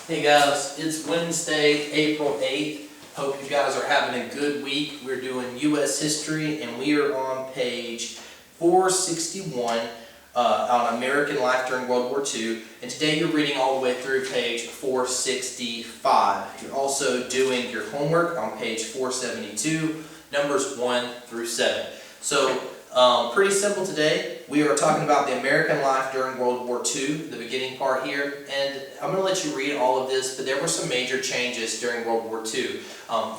Hey guys, it's Wednesday, April 8th. Hope you guys are having a good week. We're doing U.S. history and we are on page 461 on American life during World War II. And today you're reading all the way through page 465. You're also doing your homework on page 472, numbers 1 through 7. So pretty simple today. We are talking about the American life during World War II, the beginning part here, and I'm going to let you read all of this, but there were some major changes during World War II.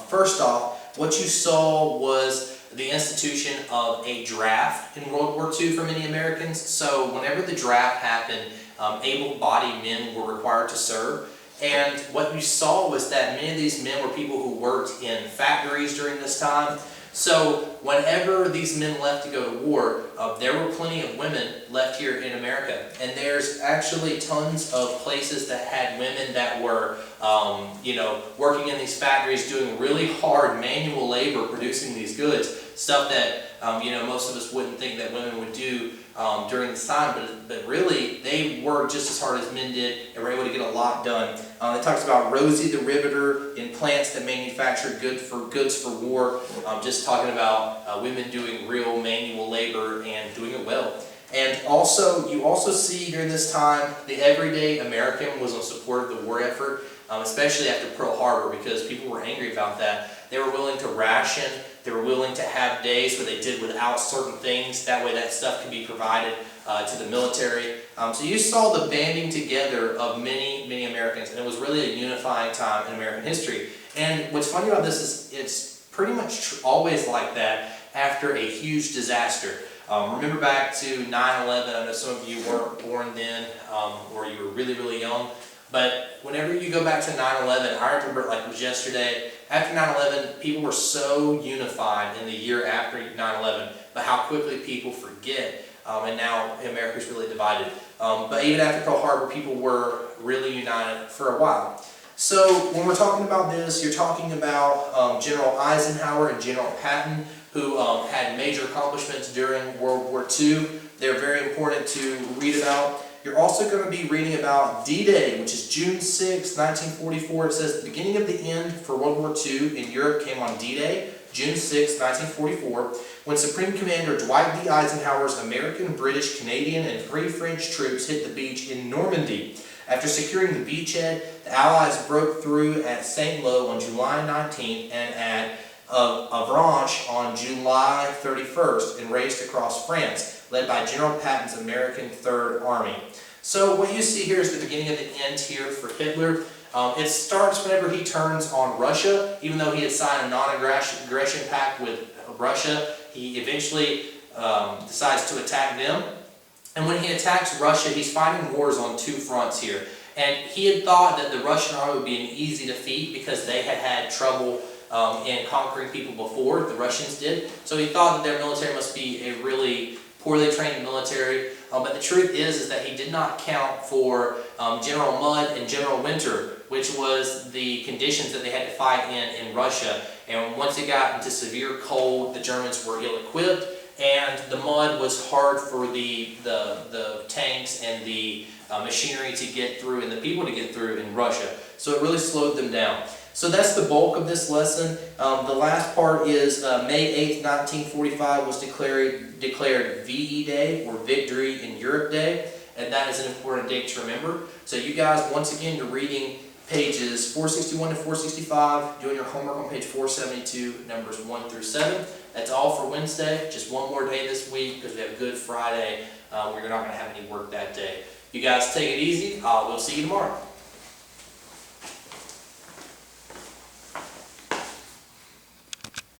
First off, what you saw was the institution of a draft in World War II for many Americans. So whenever the draft happened, able-bodied men were required to serve. And what you saw was that many of these men were people who worked in factories during this time. So whenever these men left to go to war, there were plenty of women left here in America. And there's actually tons of places that had women that were, working in these factories doing really hard manual labor producing these goods. Stuff that, most of us wouldn't think that women would do during this time, but really they worked just as hard as men did and were able to get a lot done. It talks about Rosie the Riveter in plants that manufactured goods for war, just talking about women doing real manual labor and doing it well. And also, you also see during this time, the everyday American was in support of the war effort, especially after Pearl Harbor, because people were angry about that. They were willing to ration. They were willing to have days where they did without certain things. That way that stuff could be provided to the military. So you saw the banding together of many, many Americans, and it was really a unifying time in American history. And what's funny about this is it's pretty much always like that after a huge disaster. Remember back to 9/11, I know some of you weren't born then, or you were really, really young. But whenever you go back to 9/11, I remember it like it was yesterday. After 9/11, people were so unified in the year after 9/11, but how quickly people forget. And now America's really divided. But even after Pearl Harbor, people were really united for a while. So when we're talking about this, you're talking about General Eisenhower and General Patton, who had major accomplishments during World War II. They're very important to read about. You're also going to be reading about D-Day, which is June 6, 1944. It says the beginning of the end for World War II in Europe came on D-Day, June 6, 1944, when Supreme Commander Dwight D. Eisenhower's American, British, Canadian, and Free French troops hit the beach in Normandy. After securing the beachhead, the Allies broke through at Saint-Lô on July 19th and at Avranches on July 31st and raced across France, led by General Patton's American Third Army. So what you see here is the beginning of the end here for Hitler. It starts whenever he turns on Russia. Even though he had signed a non-aggression pact with Russia, he eventually decides to attack them. And when he attacks Russia, he's fighting wars on two fronts here. And he had thought that the Russian army would be an easy defeat because they had had trouble in conquering people before, the Russians did. So he thought that their military must be a really poorly trained military. But the truth is that he did not count for General Mud and General Winter, which was the conditions that they had to fight in Russia. And once it got into severe cold, the Germans were ill-equipped, and the mud was hard for the tanks and the machinery to get through and the people to get through in Russia. So it really slowed them down. So that's the bulk of this lesson. The last part is May 8th, 1945 was declared VE Day, or Victory in Europe Day, and that is an important date to remember. So you guys, once again, you're reading pages 461 to 465, doing your homework on page 472, numbers 1 through 7. That's all for Wednesday. Just one more day this week because we have Good Friday where you're not going to have any work that day. You guys take it easy. We'll see you tomorrow.